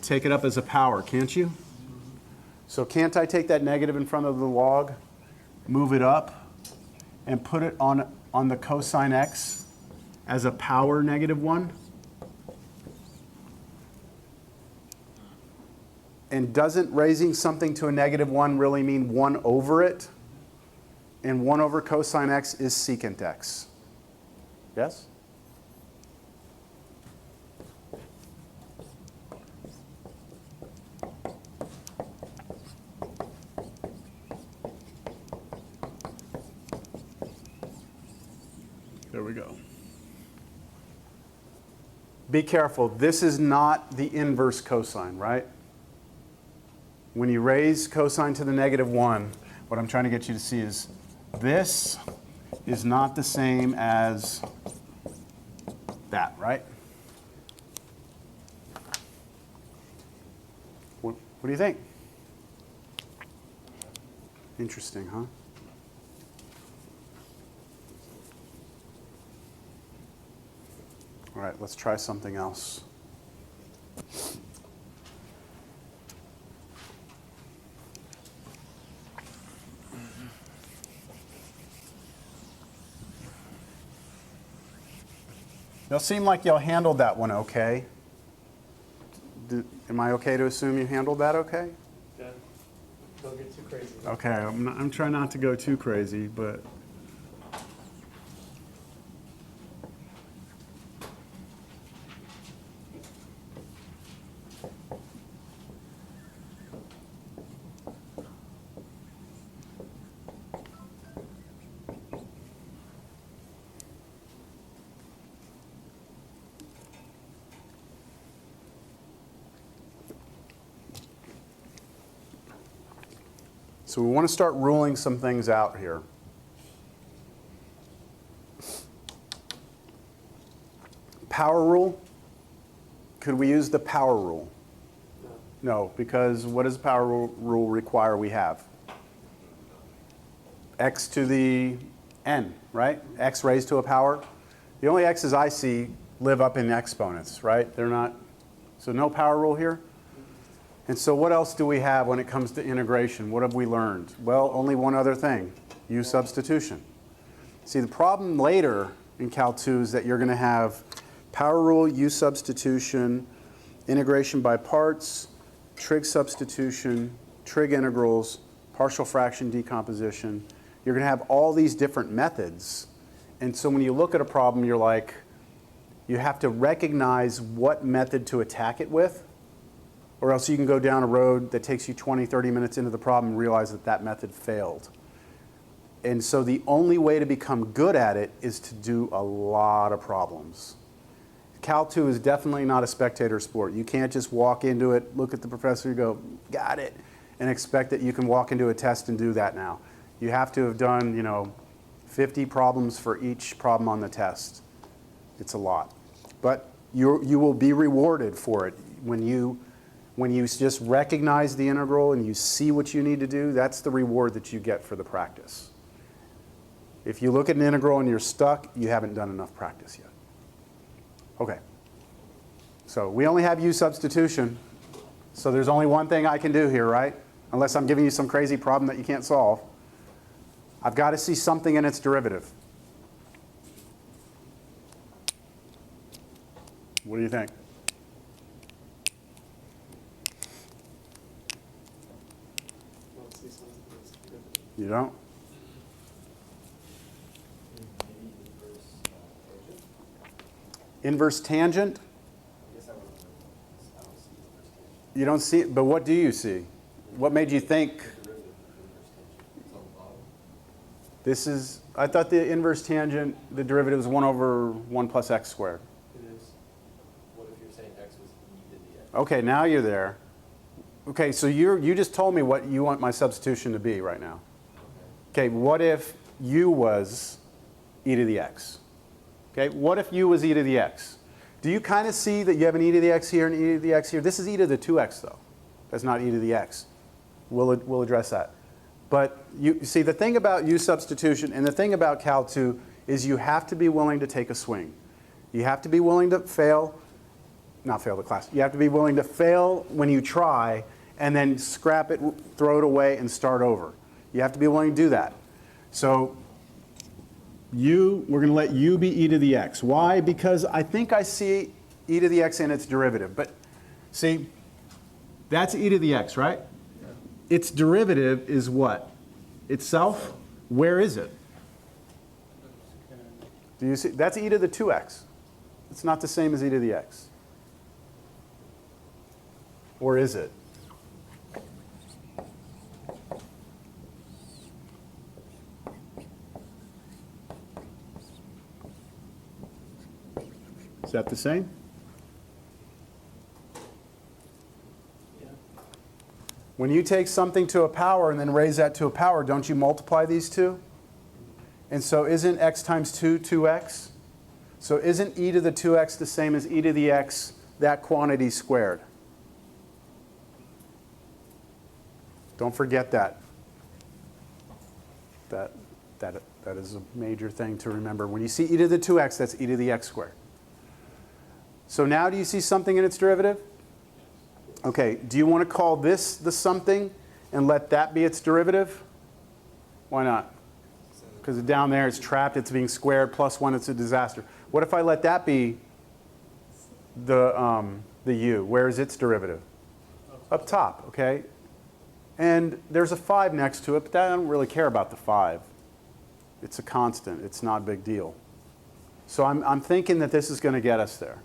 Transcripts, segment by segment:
take it up as a power, can't you? So can't I take that negative in front of the log, move it up, and put it on the cosine x as a power -1? And doesn't raising something to a -1 really mean 1 over it? And 1 over cosine x is secant x. Yes? There we go. Be careful. This is not the inverse cosine, right? When you raise cosine to the -1, what I'm trying to get you to see is this is not the same as that, right? What do you think? Interesting, huh? All right, let's try something else. Y'all seem like y'all handled that one okay. Am I okay to assume you handled that okay? Yeah. Don't get too crazy. Okay, I'm trying not to go too crazy, but. So we want to start ruling some things out here. Power rule. Could we use the power rule? No, because what does the power rule require we have? X to the n, right? X raised to a power. The only x's I see live up in exponents, right? They're not, so no power rule here. And so what else do we have when it comes to integration? What have we learned? Well, only one other thing, U substitution. See, the problem later in Cal 2 is that you're going to have power rule, U substitution, integration by parts, trig substitution, trig integrals, partial fraction decomposition. You're going to have all these different methods. And so when you look at a problem, you're like, you have to recognize what method to attack it with, or else you can go down a road that takes you 20, 30 minutes into the problem and realize that that method failed. And so the only way to become good at it is to do a lot of problems. Cal 2 is definitely not a spectator sport. You can't just walk into it, look at the professor, go, got it, and expect that you can walk into a test and do that now. You have to have done, 50 problems for each problem on the test. It's a lot. But you will be rewarded for it. When you just recognize the integral and you see what you need to do, that's the reward that you get for the practice. If you look at an integral and you're stuck, you haven't done enough practice yet. Okay. So we only have U substitution. So there's only one thing I can do here, right? Unless I'm giving you some crazy problem that you can't solve. I've got to see something in its derivative. What do you think? You don't? Inverse tangent? You don't see it, but what do you see? What made you think this is, I thought the inverse tangent, the derivative is 1 over 1 plus x squared. It is. What if you're saying x was e to the x? Okay, now you're there. Okay, so you just told me what you want my substitution to be right now. Okay, what if u was e to the x? Okay, what if u was e to the x? Do you kind of see that you have an e to the x here and e to the x here? This is e to the 2x though. That's not e to the x. We'll address that. But you see, the thing about u substitution and the thing about Cal 2 is you have to be willing to take a swing. You have to be willing to fail. not fail the class. You have to be willing to fail when you try and then scrap it, throw it away, and start over. You have to be willing to do that. So we're going to let u be e to the x. Why? Because I think I see e to the x and its derivative. But see, that's e to the x, right? Yeah. Its derivative is what? Itself? Where is it? Do you see? That's e to the 2x. It's not the same as e to the x. Or is it? Is that the same? Yeah. When you take something to a power and then raise that to a power, don't you multiply these two? And so isn't x times 2, 2x? So isn't e to the 2x the same as e to the x, that quantity squared? Don't forget that. That is a major thing to remember. When you see e to the 2x, that's e to the x squared. So now do you see something in its derivative? Okay, do you want to call this the something and let that be its derivative? Why not? Because down there it's trapped, it's being squared, plus 1, it's a disaster. What if I let that be the u? Where is its derivative? Up top, okay? And there's a 5 next to it, but I don't really care about the 5. It's a constant. It's not a big deal. So I'm thinking that this is going to get us there.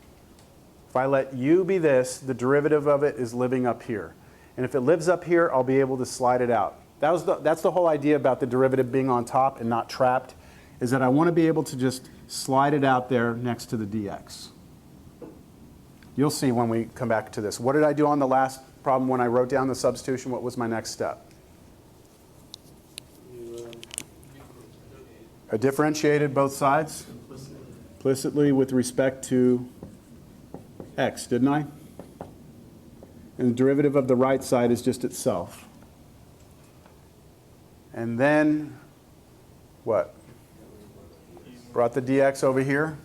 If I let u be this, the derivative of it is living up here. And if it lives up here, I'll be able to slide it out. That's the whole idea about the derivative being on top and not trapped, is that I want to be able to just slide it out there next to the dx. You'll see when we come back to this. What did I do on the last problem when I wrote down the substitution? What was my next step? I differentiated both sides implicitly with respect to x, didn't I? And the derivative of the right side is just itself. And then what? Brought the dx over here.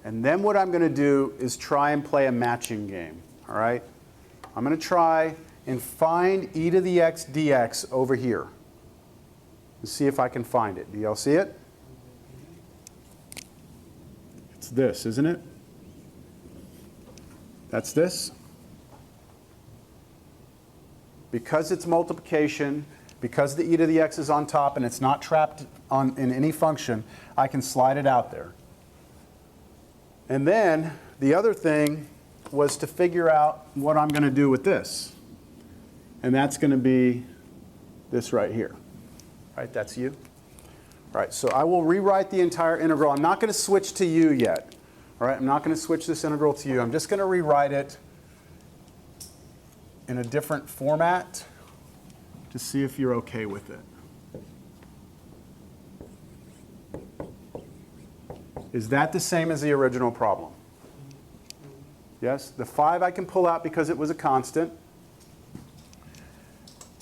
And then what I'm going to do is try and play a matching game. All right? I'm going to try and find e to the x dx over here. And see if I can find it. Do y'all see it? It's this, isn't it? That's this. Because it's multiplication, because the e to the x is on top and it's not trapped in any function, I can slide it out there. And then the other thing was to figure out what I'm going to do with this. And that's going to be this right here. Right, that's u. All right, so I will rewrite the entire integral. I'm not going to switch to u yet. All right, I'm not going to switch this integral to u. I'm just going to rewrite it in a different format to see if you're okay with it. Is that the same as the original problem? Yes? The 5 I can pull out because it was a constant.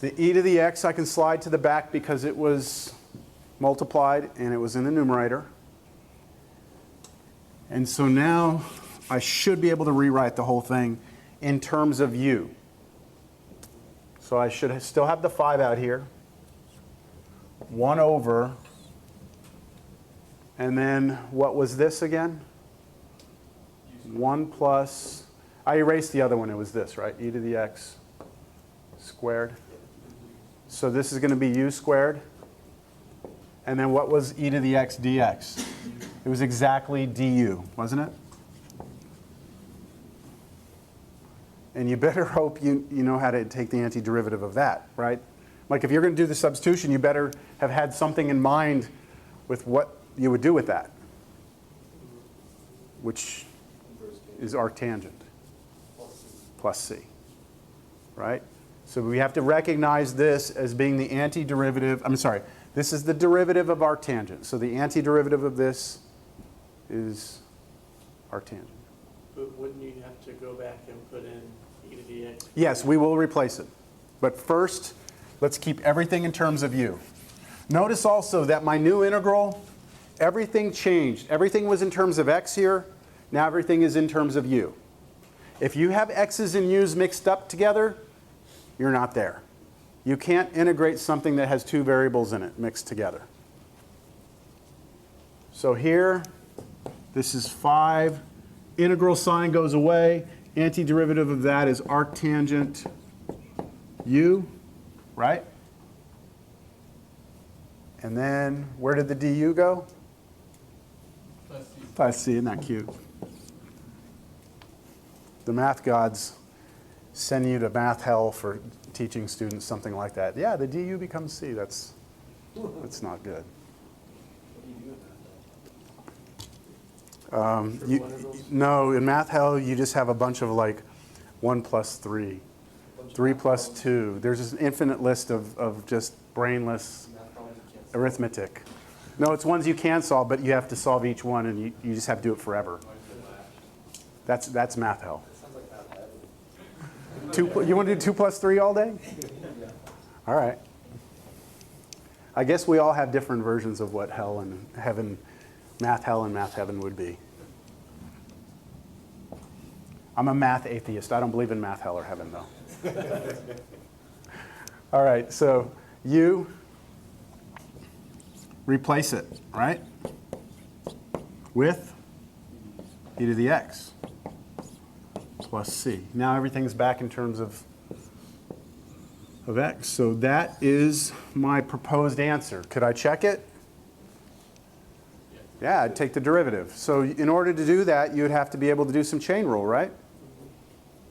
The e to the x I can slide to the back because it was multiplied and it was in the numerator. And so now I should be able to rewrite the whole thing in terms of u. So I should still have the 5 out here. 1 over. And then what was this again? 1 plus, I erased the other one. It was this, right? E to the x squared. So this is going to be u squared. And then what was e to the x dx? It was exactly du, wasn't it? And you better hope you know how to take the antiderivative of that, right? Like if you're going to do the substitution, you better have had something in mind with what you would do with that, which is arctangent plus c, right? So we have to recognize this as being the antiderivative. I'm sorry, this is the derivative of arctangent. So the antiderivative of this is arctangent. But wouldn't you have to go back and put in e to the x? Yes, we will replace it. But first, let's keep everything in terms of u. Notice also that my new integral everything changed. Everything was in terms of x here. Now everything is in terms of u. If you have x's and u's mixed up together, you're not there. You can't integrate something that has two variables in it mixed together. So here, this is 5. Integral sign goes away. Antiderivative of that is arctangent u, right? And then where did the du go? Plus c, isn't that cute? The math gods send you to math hell for teaching students something like that. Yeah, the du becomes c. That's not good. No, in math hell, you just have a bunch of like 1 plus 3, 3 plus 2. There's just an infinite list of just brainless arithmetic. No, it's ones you can solve, but you have to solve each one, and you just have to do it forever. That's math hell. You want to do 2 plus 3 all day? All right. I guess we all have different versions of what hell and heaven, math hell and math heaven would be. I'm a math atheist. I don't believe in math hell or heaven, though. All right, so you replace it, right, with e to the x plus c. Now everything's back in terms of x. So that is my proposed answer. Could I check it? Yeah, I'd take the derivative. So in order to do that, you would have to be able to do some chain rule, right?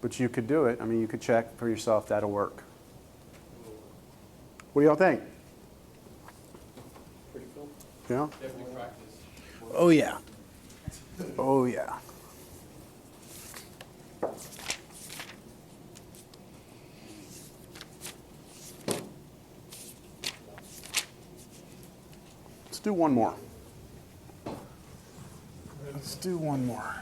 But you could do it. I mean, you could check for yourself. That'll work. What do y'all think? Pretty cool. Yeah? Definitely practice. Oh, yeah. Oh, yeah. Let's do one more. Let's do one more.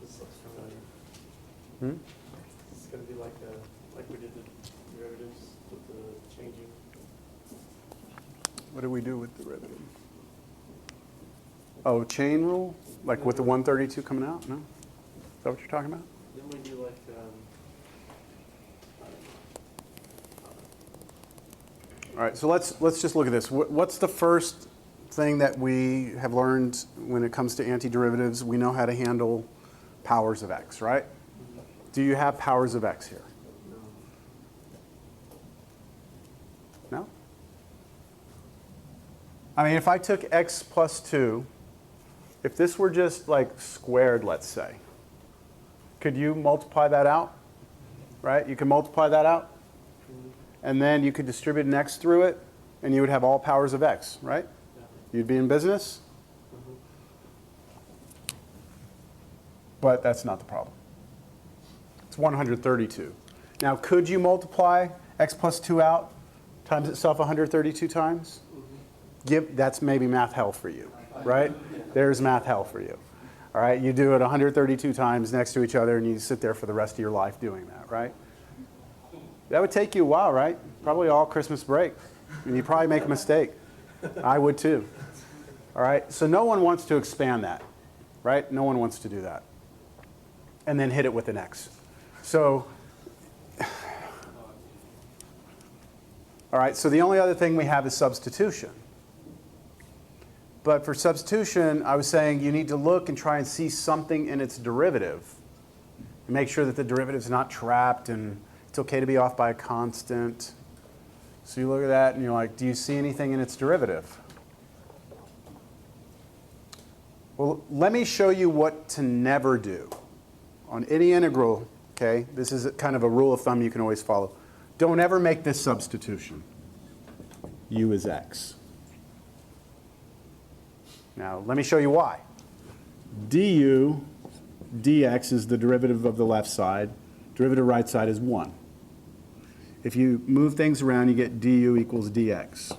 This looks familiar. Hmm? It's going to be like we did the derivatives with the changing. What do we do with derivative? Oh, chain rule? Like with the 132 coming out? No? Is that what you're talking about? Then we do like, All right, so let's just look at this. What's the first thing that we have learned when it comes to antiderivatives? We know how to handle powers of x, right? Do you have powers of x here? No? I mean, if I took x plus 2, if this were just like squared, let's say, could you multiply that out? Right? You can multiply that out. And then you could distribute an x through it, and you would have all powers of x, right? You'd be in business. But that's not the problem. It's 132. Now, could you multiply x plus 2 out times itself 132 times? That's maybe math hell for you, right? There's math hell for you. All right, you do it 132 times next to each other, and you sit there for the rest of your life doing that, right? That would take you a while, right? Probably all Christmas break. And you'd probably make a mistake. I would too. All right, so no one wants to expand that, right? No one wants to do that. And then hit it with an x. So, all right, so the only other thing we have is substitution. But for substitution, I was saying you need to look and try and see something in its derivative. And make sure that the derivative is not trapped, and it's okay to be off by a constant. So you look at that and you're like, do you see anything in its derivative? Well, let me show you what to never do. On any integral, okay, this is kind of a rule of thumb you can always follow. Don't ever make this substitution. U is x. Now, let me show you why. du dx is the derivative of the left side. Derivative right side is 1. If you move things around, you get du equals dx.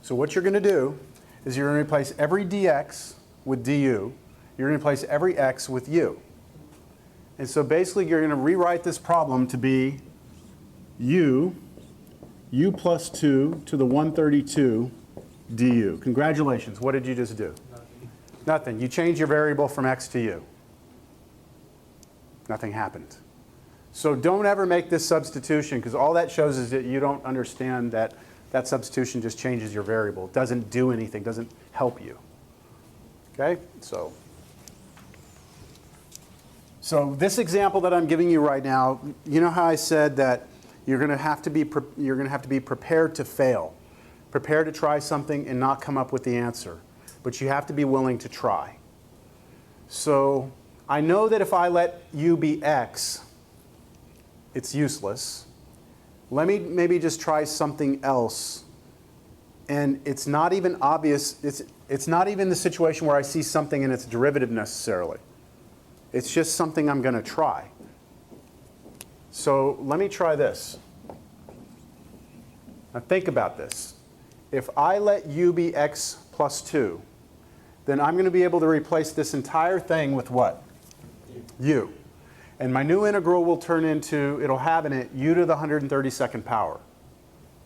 So what you're going to do is you're going to replace every dx with du. You're going to replace every x with u. And so basically, you're going to rewrite this problem to be u plus 2 to the 132 du. Congratulations. What did you just do? Nothing. You changed your variable from x to u. Nothing happened. So don't ever make this substitution, because all that shows is that you don't understand that that substitution just changes your variable. It doesn't do anything, doesn't help you. Okay? So this example that I'm giving you right now, you know how I said that you're going to have to be prepared to fail, prepared to try something and not come up with the answer, but you have to be willing to try. So I know that if I let u be x, it's useless. Let me maybe just try something else. And it's not even obvious. It's not even the situation where I see something in its derivative necessarily. It's just something I'm going to try. So let me try this. Now think about this. If I let u be x plus 2, then I'm going to be able to replace this entire thing with what? U. And my new integral will turn into, it'll have in it u to the 132nd power.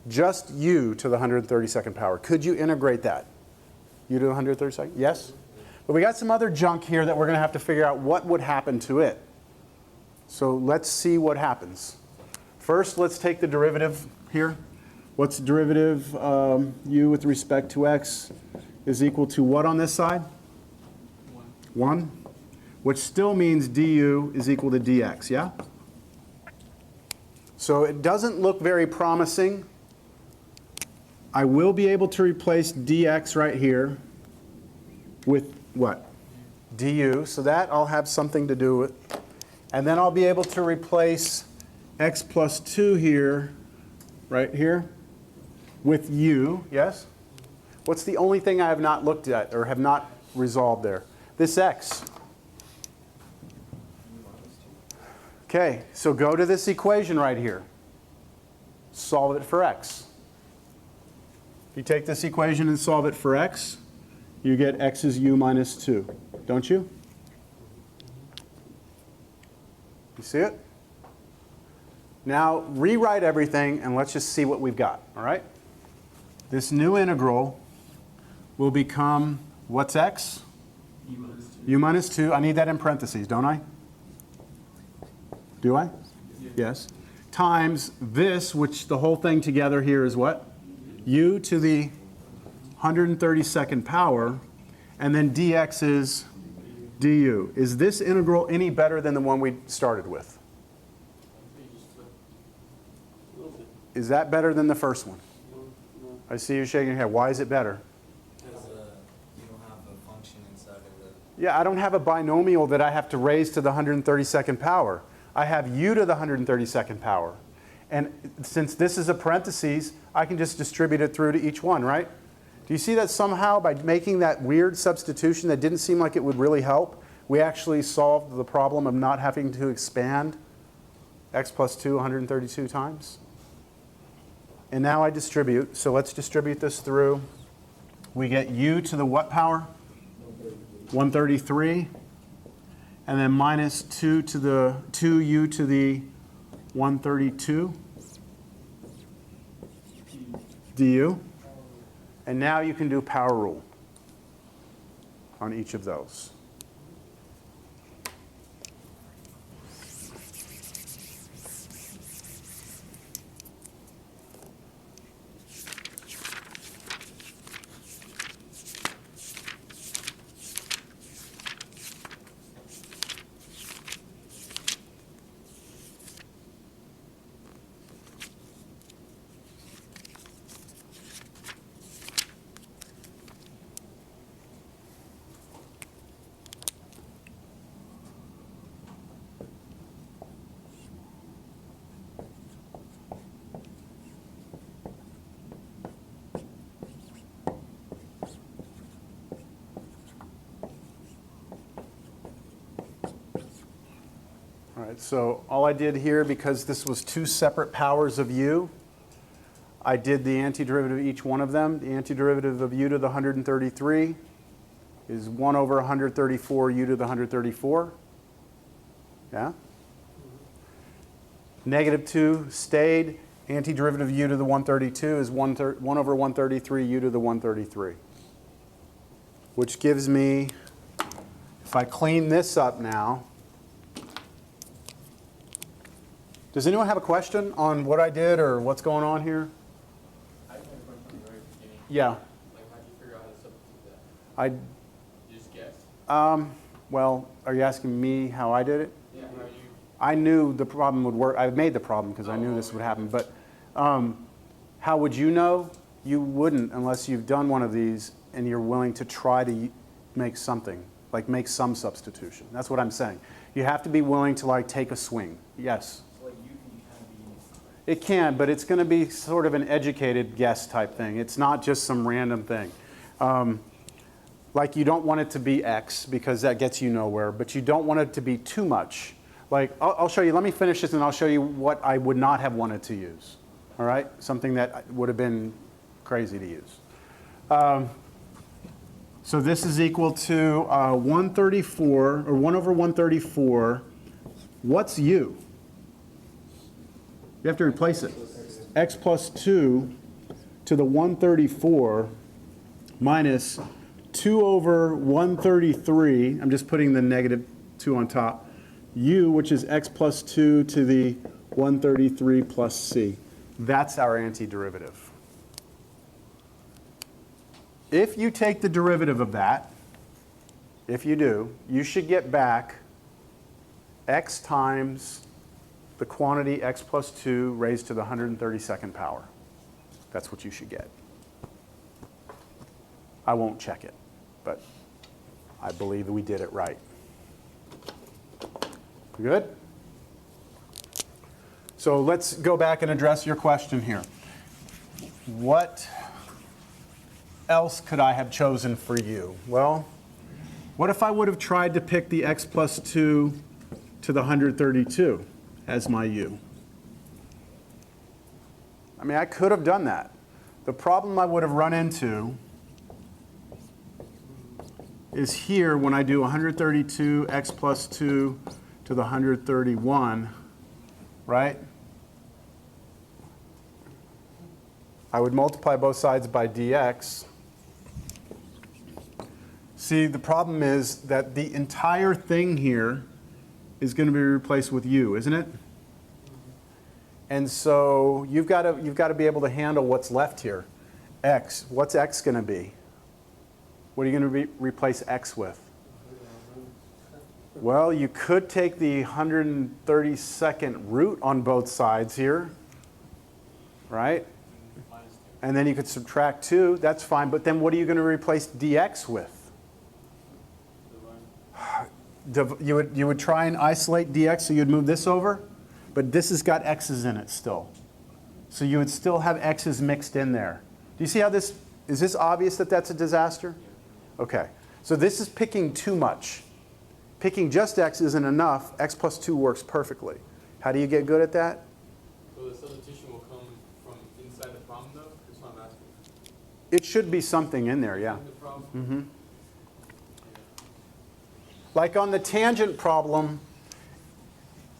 Just u to the 132nd power. Could you integrate that? U to the 132nd? Yes? But we got some other junk here that we're going to have to figure out what would happen to it. So let's see what happens. First, let's take the derivative here. What's the derivative? U with respect to x is equal to what on this side? 1. Which still means du is equal to dx, yeah? So it doesn't look very promising. I will be able to replace dx right here with what? Du, so that I'll have something to do with. And then I'll be able to replace x plus 2 here, right here, with u, yes? What's the only thing I have not looked at or have not resolved there? This x. Okay, so go to this equation right here. Solve it for x. If you take this equation and solve it for x, you get x is u minus 2, don't you? You see it? Now rewrite everything and let's just see what we've got, all right? This new integral will become, what's x? U minus 2. I need that in parentheses, don't I? Do I? Yes. Times this, which the whole thing together here is what? U to the 132nd power, and then dx is du. Is this integral any better than the one we started with? Is that better than the first one? I see you shaking your head. Why is it better? Because you don't have a function inside of the... Yeah, I don't have a binomial that I have to raise to the 132nd power. I have u to the 132nd power. And since this is a parentheses, I can just distribute it through to each one, right? Do you see that somehow by making that weird substitution that didn't seem like it would really help, we actually solved the problem of not having to expand x plus 2 132 times? And now I distribute. So let's distribute this through. We get u to the what power? 133. And then minus 2 to the 2u to the 132 du. And now you can do power rule on each of those. right, so all I did here, because this was two separate powers of u, I did the antiderivative of each one of them. The antiderivative of u to the 133 is 1 over 134 u to the 134. Yeah? Negative 2 stayed. Antiderivative of u to the 132 is 1 over 133 u to the 133. Which gives me, if I clean this up now, does anyone have a question on what I did or what's going on here? I had a question from the very beginning. Yeah. Like, how'd you figure out how to substitute that? I, You just guessed? well, are you asking me how I did it? Yeah, how you, I knew the problem would work. I made the problem because I knew this would happen. But how would you know? You wouldn't unless you've done one of these and you're willing to try to make something, like make some substitution. That's what I'm saying. You have to be willing to like take a swing. Yes? So like you can kind of be, It can, but it's going to be sort of an educated guess type thing. It's not just some random thing. Like you don't want it to be X because that gets you nowhere, but you don't want it to be too much. Like, I'll show you, let me finish this and I'll show you what I would not have wanted to use. All right? Something that would have been crazy to use. So this is equal to 134, or 1 over 134. What's u? You have to replace it. X plus 2 to the 134 minus 2 over 133. I'm just putting the negative 2 on top. U, which is x plus 2 to the 133 plus c. That's our antiderivative. If you take the derivative of that, if you do, you should get back x times the quantity x plus 2 raised to the 132nd power. That's what you should get. I won't check it, but I believe that we did it right. Good? So let's go back and address your question here. What else could I have chosen for you? Well, what if I would have tried to pick the x plus 2 to the 132 as my u? I mean, I could have done that. The problem I would have run into is here when I do 132 x plus 2 to the 131, right? I would multiply both sides by dx. See, the problem is that the entire thing here is going to be replaced with u, isn't it? And so you've got to be able to handle what's left here. X. What's x going to be? What are you going to replace x with? Well, you could take the 132nd root on both sides here, right? And then you could subtract 2. That's fine. But then what are you going to replace dx with? You would try and isolate dx, so you'd move this over. But this has got x's in it still. So you would still have x's mixed in there. Do you see how this, is this obvious that that's a disaster? Okay. So this is picking too much. Picking just x isn't enough. X plus 2 works perfectly. How do you get good at that? so the substitution will come from inside the problem though? That's what I'm asking. It should be something in there, yeah. The problem? Like on the tangent problem,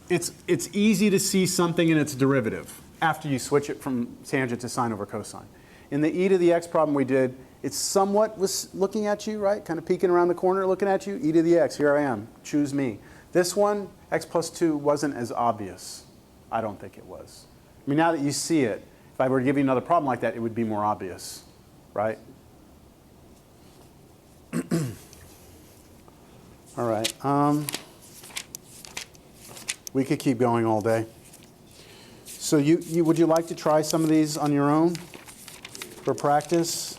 it's easy to see something in its derivative after you switch it from tangent to sine over cosine. In the e to the x problem we did, it somewhat was looking at you, right? Kind of peeking around the corner looking at you. E to the x, here I am, choose me. This one, x plus 2, wasn't as obvious. I don't think it was. I mean, now that you see it, if I were to give you another problem like that, it would be more obvious, right? All right. We could keep going all day. So would you like to try some of these on your own for practice?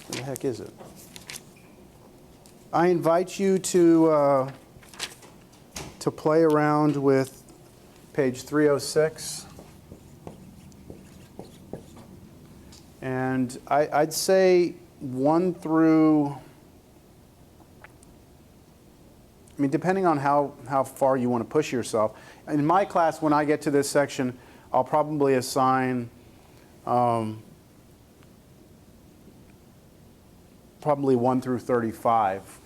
What the heck is it? I invite you to play around with page 306. And I'd say 1 through, I mean, depending on how far you want to push yourself. In my class, when I get to this section, I'll probably assign probably 1 through 35.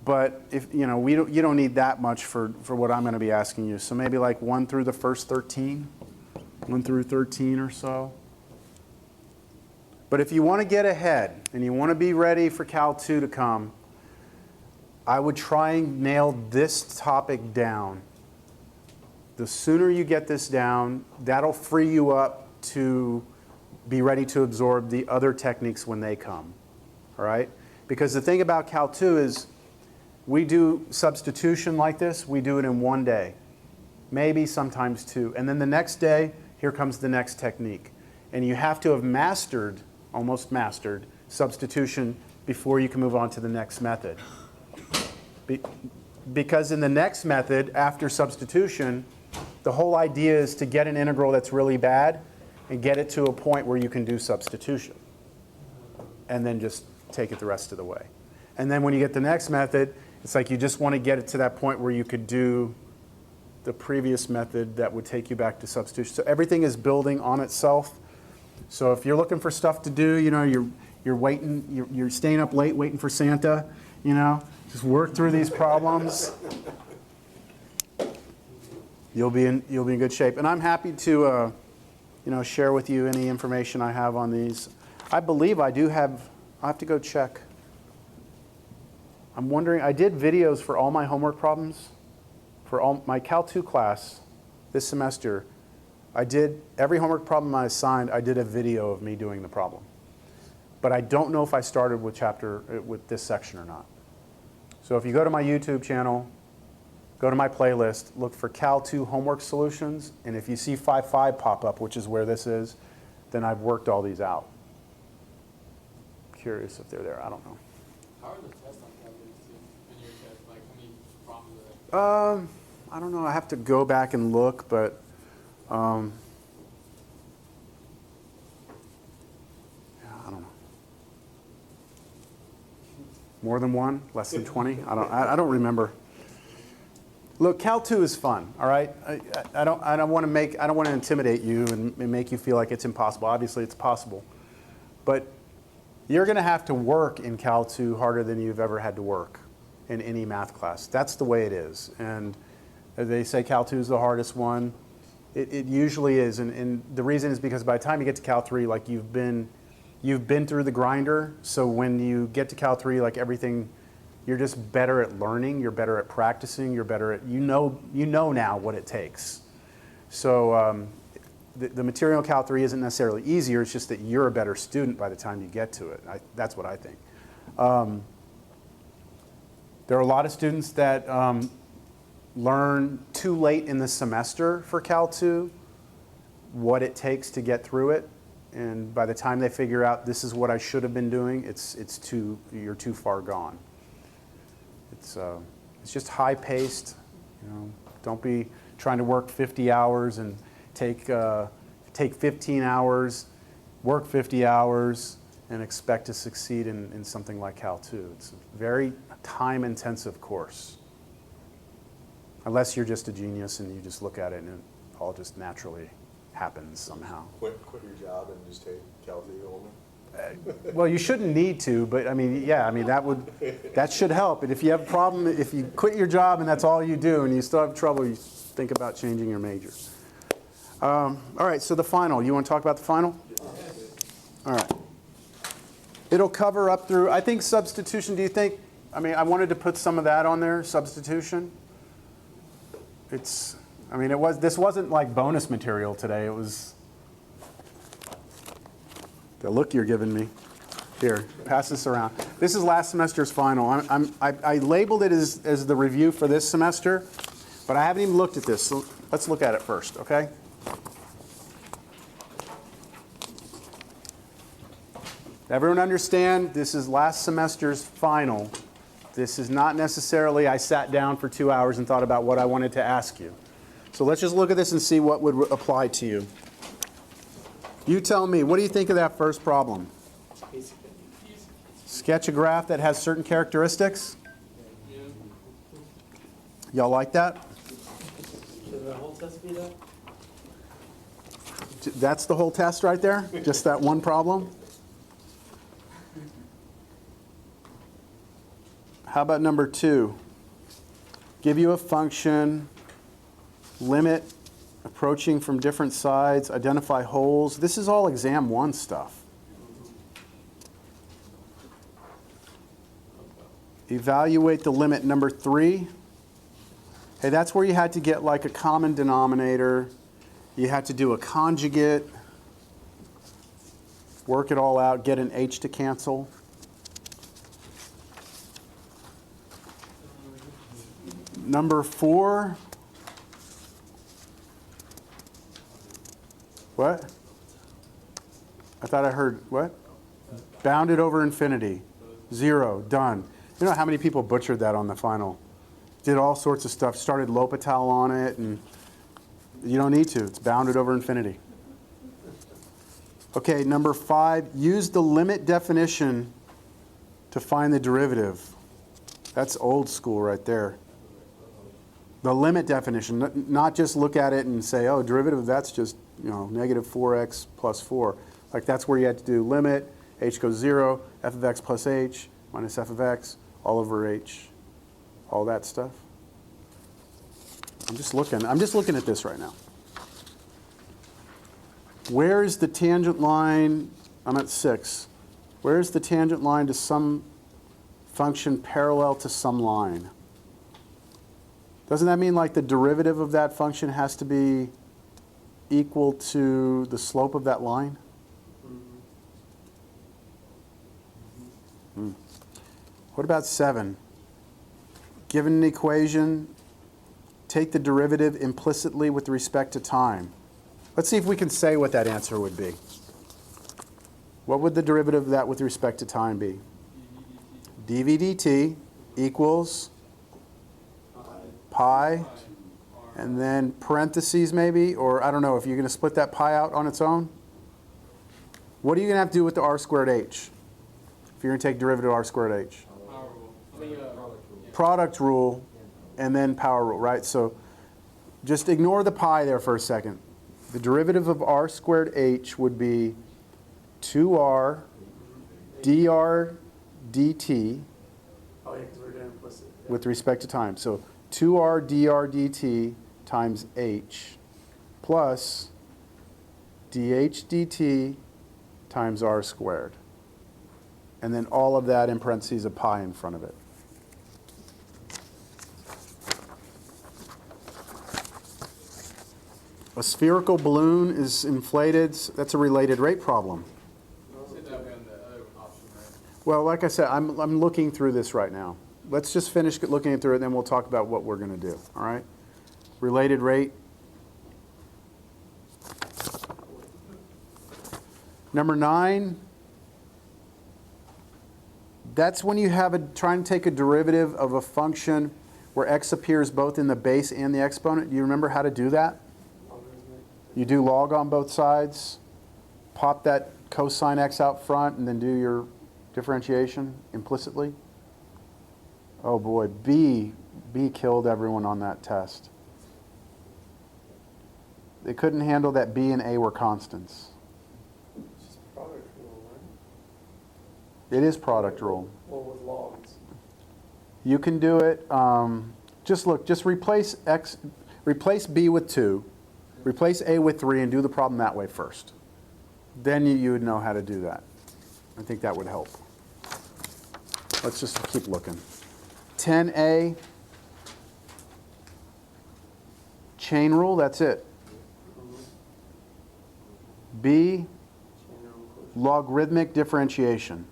But if you know, you don't need that much for what I'm going to be asking you. So maybe like 1 through the first 13, 1 through 13 or so. But if you want to get ahead and you want to be ready for Cal 2 to come, I would try and nail this topic down. The sooner you get this down, that'll free you up to be ready to absorb the other techniques when they come. All right? Because the thing about Cal 2 is we do substitution like this, we do it in 1 day, maybe sometimes 2. And then the next day, here comes the next technique. And you have to have mastered, almost mastered, substitution before you can move on to the next method. Because in the next method, after substitution, the whole idea is to get an integral that's really bad and get it to a point where you can do substitution. And then just take it the rest of the way. And then when you get the next method, it's like you just want to get it to that point where you could do the previous method that would take you back to substitution. So everything is building on itself. So if you're looking for stuff to do, you know, you're waiting, you're staying up late waiting for Santa, you know, just work through these problems. You'll be in good shape. And I'm happy to, you know, share with you any information I have on these. I believe I do have. I have to go check. I'm wondering. I did videos for all my homework problems, for all my Cal 2 class this semester. I did every homework problem I assigned. I did a video of me doing the problem. But I don't know if I started with this section or not. So if you go to my YouTube channel, go to my playlist, look for Cal 2 homework solutions, and if you see 5.5 pop up, which is where this is, then I've worked all these out. Curious if they're there. I don't know. How are the tests on Cal 2 in your test? Like, how many problems are there? I don't know. I have to go back and look, but yeah, I don't know. More than one? Less than 20? I don't remember. Look, Cal 2 is fun. All right. I don't want to intimidate you and make you feel like it's impossible. Obviously, it's possible, but you're going to have to work in Cal 2 harder than you've ever had to work in any math class. That's the way it is. And they say Cal 2 is the hardest one. It usually is, and the reason is because by the time you get to Cal 3, like you've been through the grinder. So when you get to Cal 3, like everything, you're just better at learning. You're better at practicing. You're better at you know now what it takes. So the material in Cal 3 isn't necessarily easier. It's just that you're a better student by the time you get to it. That's what I think. There are a lot of students that learn too late in the semester for Cal 2 what it takes to get through it, and by the time they figure out this is what I should have been doing, you're too far gone. It's just high paced. You know, don't be trying to work 50 hours and take 15 hours, work 50 hours, and expect to succeed in something like Cal 2. It's a very time intensive course. Unless you're just a genius and you just look at it and it all just naturally happens somehow. Quit your job and just take Cal 2 only? Well, you shouldn't need to, but I mean, yeah, I mean that should help. And if you have a problem, if you quit your job and that's all you do and you still have trouble, you think about changing your major. All right, so the final. You want to talk about the final? All right. It'll cover up through, I think substitution, do you think, I mean, I wanted to put some of that on there, substitution. This wasn't like bonus material today. It was the look you're giving me. Here, pass this around. This is last semester's final. I labeled it as the review for this semester, but I haven't even looked at this. So let's look at it first, okay? Everyone understand this is last semester's final. This is not necessarily I sat down for 2 hours and thought about what I wanted to ask you. So let's just look at this and see what would apply to you. You tell me, what do you think of that first problem? Basic Sketch a graph that has certain characteristics. Yeah. Y'all like that? Should the whole test be that? That's the whole test right there? Just that one problem? How about number 2? Give you a function, limit approaching from different sides, identify holes. This is all exam 1 stuff. Evaluate the limit. Number 3. Hey, that's where you had to get like a common denominator. You had to do a conjugate, work it all out, get an h to cancel. Number 4. What? I thought I heard, what? Bounded over infinity. 0, done. You know how many people butchered that on the final? Did all sorts of stuff, started L'Hopital on it, and you don't need to. It's bounded over infinity. Okay, number 5, use the limit definition to find the derivative. That's old school right there. The limit definition, not just look at it and say, oh, derivative, that's just, negative 4x plus 4. Like that's where you had to do limit, h goes 0, f of x plus h minus f of x, all over h, all that stuff. I'm just looking at this right now. Where is the tangent line? I'm at 6. Where is the tangent line to some function parallel to some line? Doesn't that mean like the derivative of that function has to be equal to the slope of that line? What about 7? Given an equation, take the derivative implicitly with respect to time. Let's see if we can say what that answer would be. What would the derivative of that with respect to time be? dv dt equals pi, and then parentheses maybe, or I don't know if you're going to split that pi out on its own. What are you going to have to do with the r squared h? If you're going to take derivative of r squared h? Power rule. Product rule, and then power rule, right? So just ignore the pi there for a second. The derivative of r squared h would be 2r dr dt Oh, yeah, because we're doing implicit. Yeah. with respect to time. So 2r dr dt times h plus dh dt times r squared. And then all of that in parentheses a pi in front of it. A spherical balloon is inflated. That's a related rate problem. Sit that way on the other option, right? Well, like I said, I'm looking through this right now. Let's just finish looking through it, then we'll talk about what we're going to do. All right? Related rate. Number 9. That's when you have trying to take a derivative of a function where x appears both in the base and the exponent. Do you remember how to do that? Logarithmic. You do log on both sides, pop that cosine x out front, and then do your differentiation implicitly. Oh boy, B killed everyone on that test. They couldn't handle that B and A were constants. It's just product rule, right? It is product rule. Well, with logs. You can do it, just replace B with 2, replace A with 3, and do the problem that way first. Then you would know how to do that. I think that would help. Let's just keep looking. 10a, chain rule, that's it. B, Chain rule quotient. logarithmic differentiation.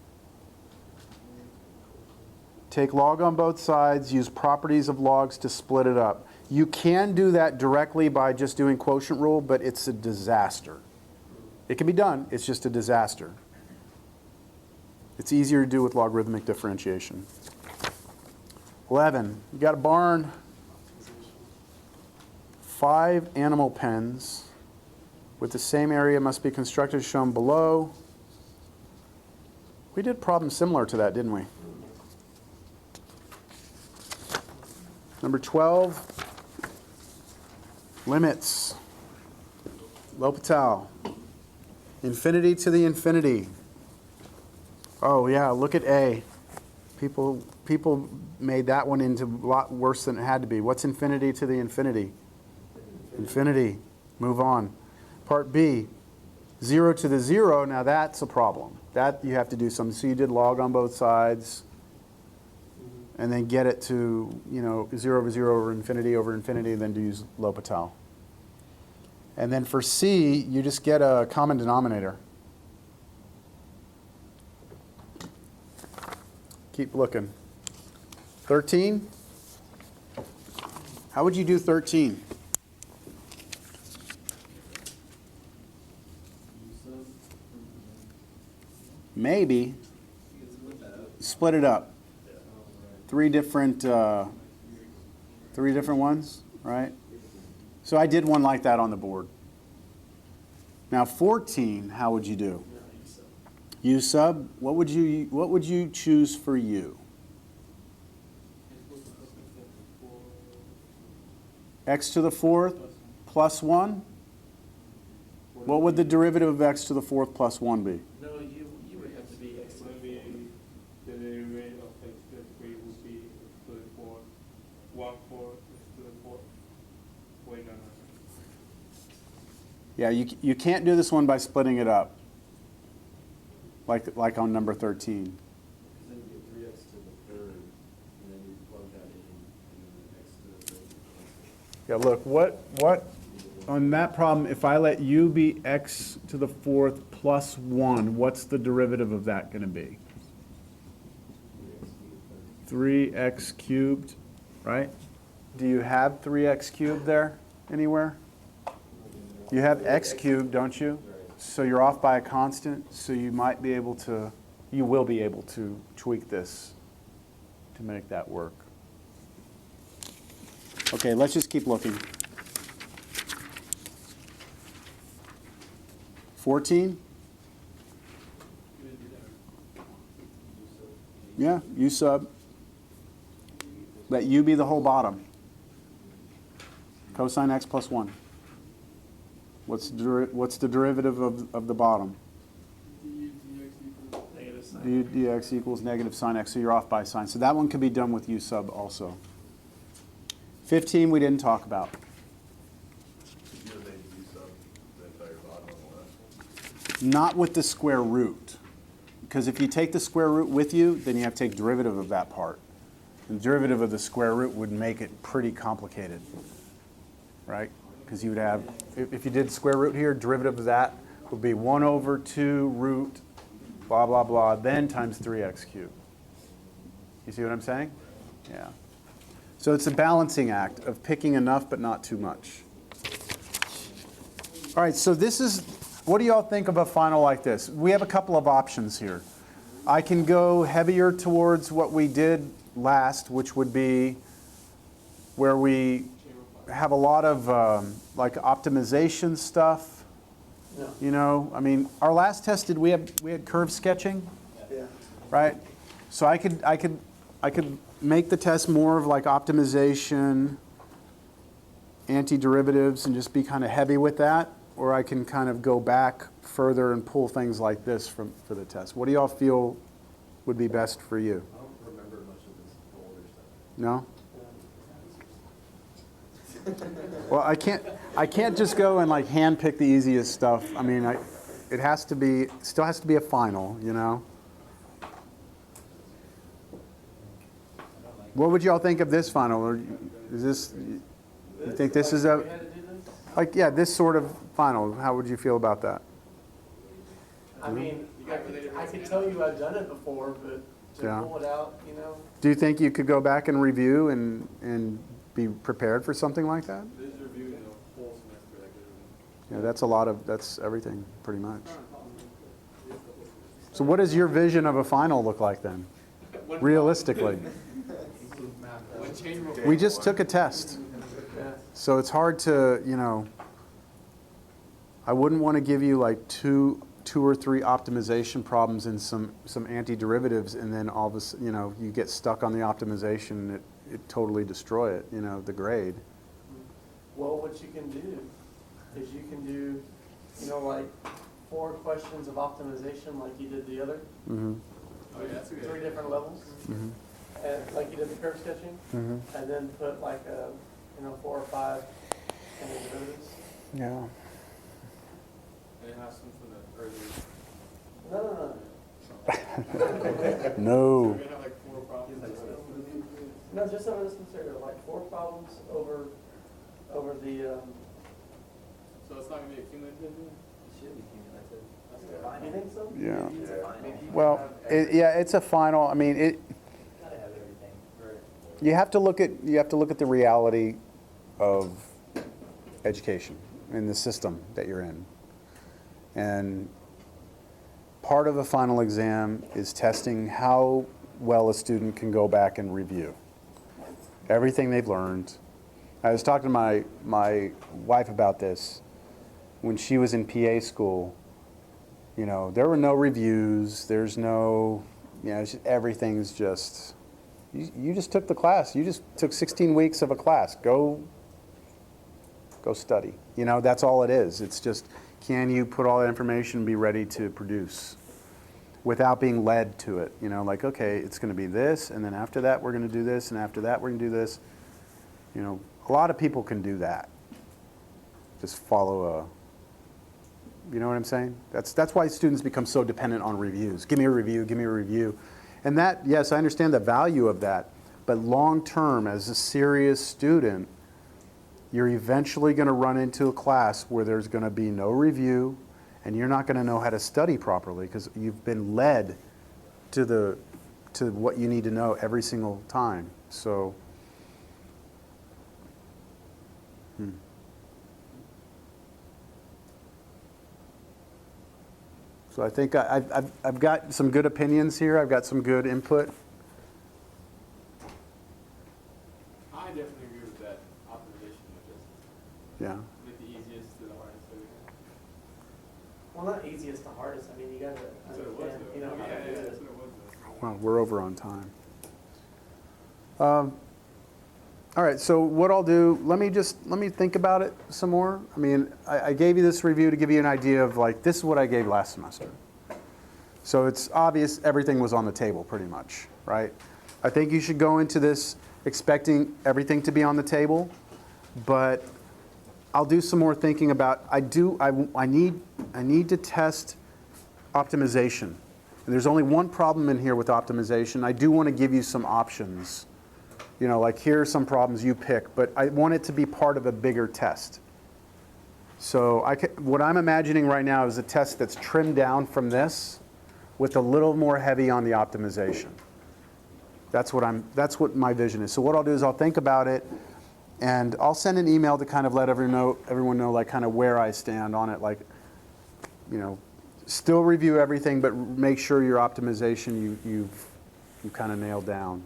Take log on both sides, use properties of logs to split it up. You can do that directly by just doing quotient rule, but it's a disaster. It can be done, it's just a disaster. It's easier to do with logarithmic differentiation. 11, you got a barn, 5 animal pens with the same area must be constructed as shown below. We did problems similar to that, didn't we? Number 12, limits. L'Hopital. Infinity to the infinity. Oh yeah, look at A. People made that one into a lot worse than it had to be. What's infinity to the infinity? Infinity. Move on. Part B, 0 to the 0. Now that's a problem. That you have to do something. So you did log on both sides, and then get it to 0 over 0 over infinity, and then do use L'Hopital. And then for C, you just get a common denominator. Keep looking. 13? How would you do 13? Maybe. Split it up. Three different ones, right? So I did one like that on the board. Now 14, how would you do? U sub. What would you choose for U? X to the fourth plus 1? What would the derivative of x to the fourth plus 1 be? No, you would have to be x. Maybe the derivative of x to the 3 would be x to the 4, 1 4 x to the 4. Wait, no. Yeah, you can't do this one by splitting it up, like on number 13. Because then you get 3x to the third, and then you plug that in, and then x to the third. Yeah, look, what on that problem, if I let u be x to the fourth plus 1, what's the derivative of that going to be? 3x cubed, right? Do you have 3x cubed there anywhere? You have x cubed, don't you? So you're off by a constant, so you will be able to tweak this to make that work. Okay, let's just keep looking. 14? Yeah, u sub. Let u be the whole bottom. Cosine x plus 1. What's the derivative of the bottom? Negative sign. du dx equals negative sine x, so you're off by sine. So that one could be done with u sub also. 15 we didn't talk about. Did you make U sub the entire bottom on the last one? Not with the square root. Because if you take the square root with you, then you have to take derivative of that part. And the derivative of the square root would make it pretty complicated, right? Because you would have, if you did square root here, derivative of that would be 1 over 2 root blah, blah, blah, then times 3x cubed. You see what I'm saying? Yeah. So it's a balancing act of picking enough but not too much. All right, so this is, what do y'all think of a final like this? We have a couple of options here. I can go heavier towards what we did last, which would be where we have a lot of like optimization stuff. No. You know, I mean, our last test we had curve sketching, Yeah. right? So I could make the test more of like optimization, antiderivatives, and just be kind of heavy with that, or I can kind of go back further and pull things like this for the test. What do y'all feel would be best for you? I don't remember much of this older stuff. No? Well, I can't just go and like hand pick the easiest stuff. I mean, it still has to be a final, you know? What would y'all think of this final? Or is this, you think this is a, We had to do this? like, yeah, this sort of final? How would you feel about that? I mean, I could tell you I've done it before, but to Yeah. pull it out, you know. Do you think you could go back and review and be prepared for something like that? This is reviewing the whole semester, like Yeah, that's everything, pretty much. So what does your vision of a final look like then, realistically? when change will We just took a test, Yeah. so it's hard to, you know, I wouldn't want to give you like too 2 or 3 optimization problems and some antiderivatives, and then all of a sudden, you get stuck on the optimization, and it totally destroy it, the grade. Well, what you can do is you can do, like 4 questions of optimization like you did the other. Mm-hmm. Oh, yeah, that's a good 3 idea. different levels. Mm-hmm. And like you did the curve sketching, Mm-hmm. and then put like 4 or 5 derivatives. Yeah. And it has some for the early. No. No. We're gonna have like 4 problems. No, just over this material, like 4 problems over the, So it's not gonna be a cumulative then? It should be cumulative. That's you good. think so? Yeah. It's a final. Well, it's a final. I mean, Gotta have everything. Right. you have to look at the reality of education in the system that you're in. And part of a final exam is testing how well a student can go back and review everything they've learned. I was talking to my wife about this when she was in PA school. There were no reviews. There's no, everything's just, you just took the class. You just took 16 weeks of a class. Go study. That's all it is. It's just, can you put all that information and be ready to produce without being led to it? Like, okay, it's going to be this, and then after that we're going to do this, and after that we're going to do this. A lot of people can do that. Just follow you know what I'm saying? That's why students become so dependent on reviews. Give me a review, give me a review. And that, yes, I understand the value of that, but long term, as a serious student, you're eventually going to run into a class where there's going to be no review, and you're not going to know how to study properly because you've been led to what you need to know every single time. So, So I think I've got some good opinions here. I've got some good input. I definitely agree with that optimization, which is Yeah. like the easiest to the hardest. Well, not easiest to hardest. I mean, you gotta That's what it was, understand, though. how to Yeah, do that's it. what it was, though. Well, we're over on time. All right, so what I'll do, let me think about it some more. I mean, I gave you this review to give you an idea of like, this is what I gave last semester. So it's obvious everything was on the table pretty much, right? I think you should go into this expecting everything to be on the table, but I'll do some more thinking about, I need to test optimization. And there's only one problem in here with optimization. I do want to give you some options. Like here are some problems you pick, but I want it to be part of a bigger test. So what I'm imagining right now is a test that's trimmed down from this with a little more heavy on the optimization. That's what my vision is. So what I'll do is I'll think about it, and I'll send an email to kind of let everyone know like kind of where I stand on it. Like, still review everything, but make sure your optimization you kind of nailed down.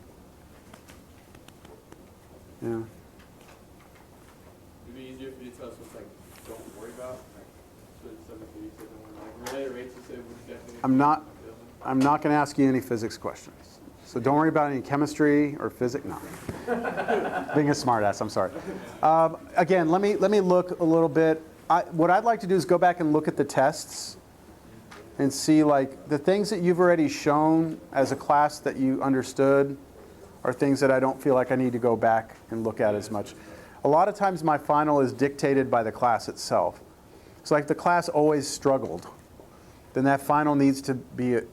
Yeah. It'd be easier for you to tell us what's like, don't worry about, like, certain subjects that you said don't worry about. Like, related rates, you said would definitely. I'm not going to ask you any physics questions. So don't worry about any chemistry or physics. No. Being a smartass, I'm sorry. Again, let me look a little bit. What I'd like to do is go back and look at the tests and see like the things that you've already shown as a class that you understood are things that I don't feel like I need to go back and look at as much. A lot of times my final is dictated by the class itself. So like the class always struggled. Then that final needs to be a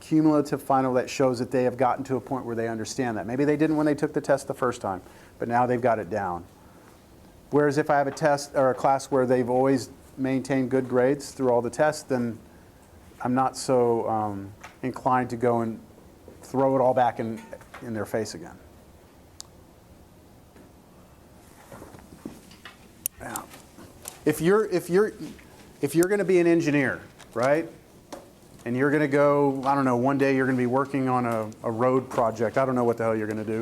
cumulative final that shows that they have gotten to a point where they understand that. Maybe they didn't when they took the test the first time, but now they've got it down. Whereas if I have a test or a class where they've always maintained good grades through all the tests, then I'm not so inclined to go and throw it all back in their face again. Yeah. If you're going to be an engineer, right? And you're going to go, I don't know, one day you're going to be working on a road project. I don't know what the hell you're going to do.